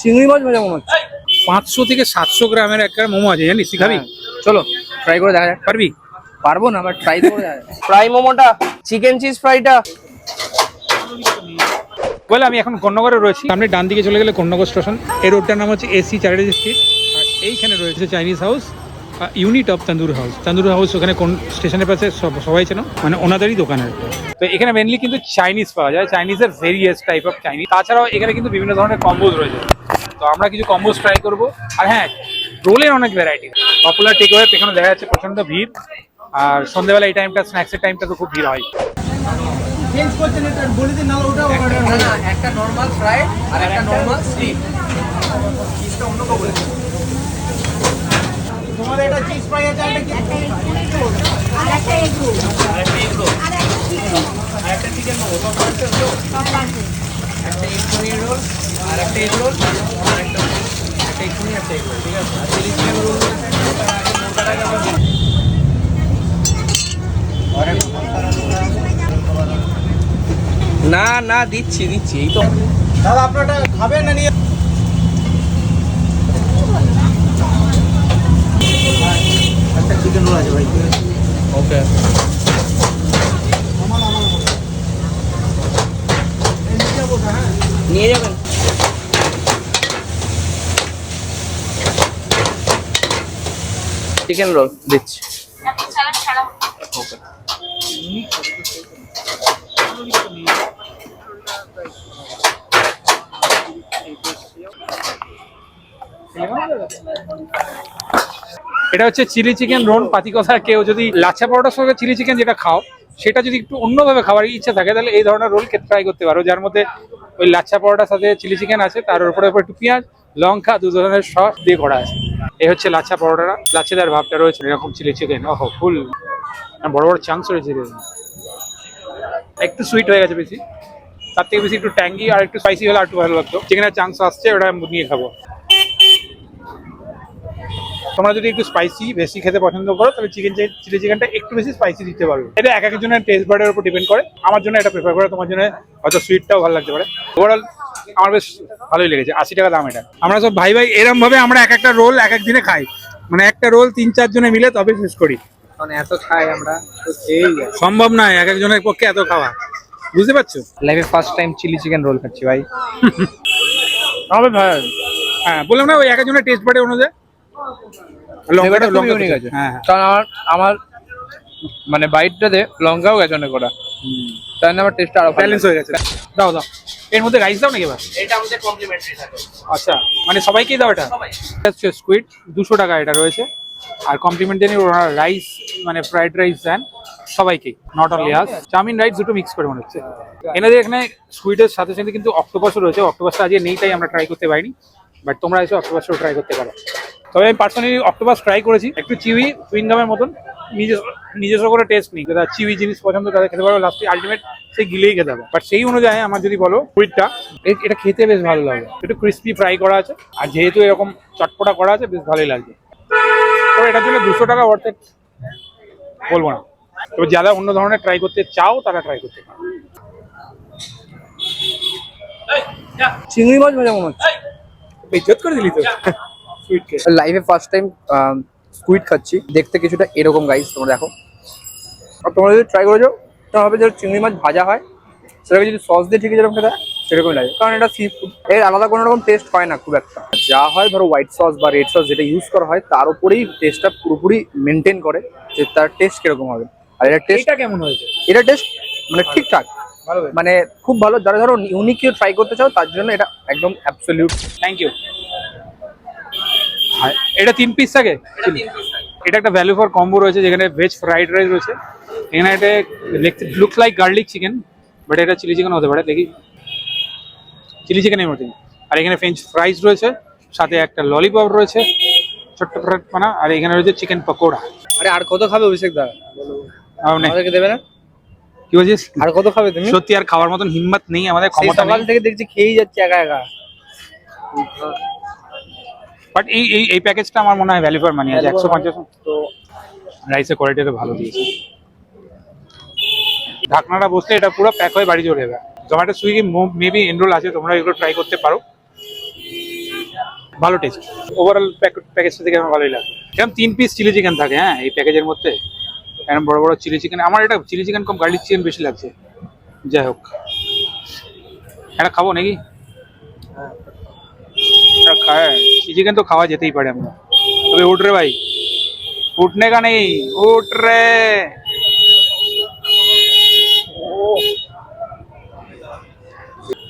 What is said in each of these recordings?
চিংড়ি মাছ ভাজা মনে হচ্ছে। 500 থেকে 700 গ্রামের একটা মোমো আছে, জানিস? তুই খাবি? চলো ট্রাই করে দেখা যাক। পারবি? পারবো না, বাট ট্রাই করে দেখা যাক। ফ্রাই মোমোটা, চিকেন চিজ ফ্রাইটা। বলে আমি এখন কর্ণগরে রয়েছি। সামনে ডান দিকে চলে গেলে কর্ণগর স্টেশন। এই রোডটার নাম হচ্ছে এসি চ্যাটার্জি স্ট্রিট। আর এইখানে রয়েছে Chinese house, unit of tandoor house. Tandoor house ওখানে কোন স্টেশনের পাশে সবাই চেনো, মানে ওনাদেরই দোকানের। তো এখানে মেনলি কিন্তু চাইনিজ পাওয়া যায়, চাইনিজের ভেরিয়াস টাইপ অফ চাইনিজ। তাছাড়াও এখানে কিন্তু বিভিন্ন ধরনের কম্বোজ রয়েছে। তো আমরা কিছু কম্বোজ ট্রাই করবো। আর হ্যাঁ, রোলের অনেক ভ্যারাইটি। পপুলার টেক ওয়ে, এখানে দেখা যাচ্ছে প্রচন্ড ভিড়। আর সন্ধ্যেবেলা এই টাইমটা, স্ন্যাক্সের টাইমটা তো খুব ভিড় হয়। একটা নরমাল ফ্রাই আর একটা নরমাল স্টিম। তোমার এটা চিজ ফ্রাই আছে, একটা আরেকটা এগ রোল, আরেকটা এগ রোল, আরেকটা চিকেন মোমো, একটা এগ পনির রোল, আরেকটা এগ রোল, আরেকটা এগ পনির, একটা এগ রোল, ঠিক আছে? আর চিলি চিকেন রোল না না দিচ্ছি এই তো। দাদা আপনারটা খাবেন না নিয়ে? একটা চিকেন রোল আছে ভাই। ওকে, নিয়ে যাবেন। চিকেন রোল দিচ্ছি। ওকে। এটা হচ্ছে চিলি চিকেন রোল পাতি কথা। কেউ যদি লাচ্ছা পরোটার সঙ্গে চিলি চিকেন যেটা খাও, সেটা যদি একটু অন্যভাবে খাওয়ার ইচ্ছা থাকে, তাহলে এই ধরনের রোল খেতে ট্রাই করতে পারো, যার মধ্যে ওই লাচ্ছা পরোটার সাথে চিলি চিকেন আছে, তার উপরে একটু পেঁয়াজ, লঙ্কা, দু ধরনের সস দিয়ে করা আছে। এই হচ্ছে লাচ্ছা পরোটাটা, লাচ্ছেদার ভাবটা রয়েছে। এরকম চিলি চিকেন, ওহো ফুল বড় বড় চাংস রয়েছে। একটু সুইট হয়ে গেছে বেশি, তার থেকে বেশি একটু ট্যাঙ্গি আর একটু স্পাইসি হলে আর একটু ভালো লাগতো। চিকেনের চাংস আসছে, ওটা নিয়ে খাবো। তোমরা যদি একটু স্পাইসি বেশি খেতে পছন্দ করো, তাহলে চিলি চিকেনটা একটু বেশি স্পাইসি দিতে পারবে। এটা এক একজনের টেস্ট বার্ডের উপর ডিপেন্ড করে। আমার জন্য এটা প্রেফার করে, তোমার জন্য হয়তো সুইটটাও ভালো লাগতে পারে। ওভারঅল আমার বেশ ভালোই লেগেছে। 80 টাকা দাম এটা। আমরা সব ভাই এরম ভাবে আমরা এক একটা রোল এক এক দিনে খাই, মানে একটা রোল 3-4 জনে মিলে তবে শেষ করি। কারণ এত খাই আমরা, তো সম্ভব নয় এক একজনের পক্ষে এত খাওয়া, বুঝতে পারছো? লাইফে first time chilli chicken roll খাচ্ছি ভাই। হবে ভাই। হ্যাঁ, বললাম না, ওই এক একজনের টেস্ট বার্ডে অনুযায়ী লঙ্কাটা ইউনিক আছে। হ্যাঁ, কারণ আমার মানে বাইটটাতে লঙ্কাও গেছে অনেক কটা, তাই না আমার টেস্টটা আরো ব্যালেন্স হয়ে গেছে। দাও দাও, এর মধ্যে রাইস দাও নাকি এবার? এটা আমাদের কমপ্লিমেন্টারি থাকে। আচ্ছা, মানে সবাইকেই দাও এটা? স্কুইড 200 টাকা এটা রয়েছে। আর কমপ্লিমেন্টারি ওনারা রাইস, মানে ফ্রাইড রাইস দেন সবাইকে, not only us. Chowmein rice দুটো মিক্স করে মনে হচ্ছে। এনাদের এখানে স্কুইডের সাথে সাথে কিন্তু অক্টোপাসও রয়েছে। অক্টোপাসটা আজকে নেই তাই আমরা ট্রাই করতে পারিনি, বাট তোমরা এসে অক্টোপাসও ট্রাই করতে পারো। তবে আমি পার্সোনালি অক্টোপাস ট্রাই করেছি, একটু চিউই চুইংগামের মতন। নিজস্ব করে টেস্ট নেই, যারা চিউই জিনিস পছন্দ তাদের খেতে পারো, লাস্টে আলটিমেট সেই গিলেই খেতে হবে। বাট সেই অনুযায়ী আমার যদি বলো, স্কুইডটা এটা খেতে বেশ ভালো লাগে। একটু ক্রিস্পি ফ্রাই করা আছে, আর যেহেতু এরকম চটপটা করা আছে, বেশ ভালোই লাগছে। তবে এটার জন্য 200 টাকা ওয়ার্থ বলবো না। তবে যারা অন্য ধরনের ট্রাই করতে চাও, তারা ট্রাই করতে পারো। চিংড়ি মাছ ভাজা মনে হচ্ছে। বেজ্জত করে দিলি তো সুইটকে। লাইফে ফার্স্ট টাইম স্কুইড খাচ্ছি। দেখতে কিছুটা এরকম গাইস, তোমরা দেখো। আর তোমরা যদি ট্রাই করে যাও, তাহলে হবে যে চিংড়ি মাছ ভাজা হয়, সেটাকে যদি সস দিয়ে ঠিক যেরকম খেতে হয় সেরকমই লাগে। কারণ এটা সি ফুড, এর আলাদা কোনো রকম টেস্ট হয় না খুব একটা। যা হয় ধরো হোয়াইট সস বা রেড সস যেটা ইউজ করা হয়, তার উপরেই টেস্টটা পুরোপুরি মেনটেন করে যে তার টেস্ট কিরকম হবে। আর এটা টেস্টটা কেমন হয়েছে? এটা টেস্ট মানে ঠিকঠাক, মানে খুব ভালো। যারা ধরো ইউনিক কেউ ট্রাই করতে চাও, তার জন্য এটা একদম অ্যাবসলিউট। Thank you. এটা 3 পিস থাকে। এটা একটা ভ্যালু ফর কম্বো রয়েছে, যেখানে ভেজ ফ্রাইড রাইস রয়েছে। এখানে এটা looks like garlic chicken, but এটা চিলি চিকেন হতে পারে। দেখি, চিলি চিকেনের মতোই। আর এখানে ফ্রেঞ্চ ফ্রাইস রয়েছে, সাথে একটা ললিপপ রয়েছে ছোট্ট পানা, আর এখানে রয়েছে চিকেন পকোড়া। আরে আর কত খাবে অভিষেক দা? আমাদেরকে দেবে না? কি বলছিস? আর কত খাবে তুমি? সত্যি আর খাওয়ার মতন হিম্মত নেই আমাদের, ক্ষমতা নেই। সকাল থেকে দেখছি খেয়েই যাচ্ছে একা একা। বাট এই প্যাকেজটা আমার মনে হয় ভ্যালু ফর মানি আছে। 150। তো রাইসের কোয়ালিটিটা ভালো দিয়েছে। ঢাকনাটা বসলে এটা পুরো প্যাক হয়ে বাড়ি চলে যাবে। জোম্যাটো সুইগি মেবি এনরোল আছে, তোমরা এগুলো ট্রাই করতে পারো, ভালো টেস্ট। ওভারঅল প্যাকেজটা থেকে আমার ভালোই লাগে। এরকম 3 পিস চিলি চিকেন থাকে হ্যাঁ এই প্যাকেজের মধ্যে, এরকম বড় বড় চিলি চিকেন। আমার এটা চিলি চিকেন কম গার্লিক চিকেন বেশি লাগছে। যাই হোক, এটা খাবো নাকি? এটা খায় চিলি চিকেন তো খাওয়া যেতেই পারে আমরা। তবে উঠ রে ভাই, উঠনে কা নেই, উঠ রে।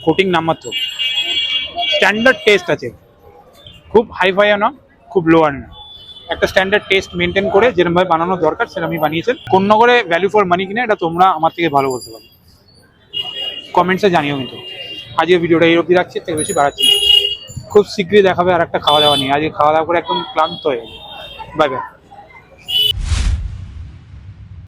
কোটিং নামমাত্র, স্ট্যান্ডার্ড টেস্ট আছে, খুব হাই ফাইও না খুব লোয়ার না, একটা স্ট্যান্ডার্ড টেস্ট মেনটেন করে যেরকম ভাবে বানানো দরকার সেরকমই বানিয়েছেন। কোন নগরে ভ্যালু ফর মানি কিনা এটা তোমরা আমার থেকে ভালো বলতে পারো, কমেন্টসে জানিও। কিন্তু আজকে ভিডিওটা এই অবধি রাখছি, থেকে বেশি বাড়াচ্ছি না। খুব শীঘ্রই দেখাবে আর একটা খাওয়া দাওয়া নিয়ে। আজকে খাওয়া দাওয়া করে একদম ক্লান্ত হয়ে গেছে। Bye bye.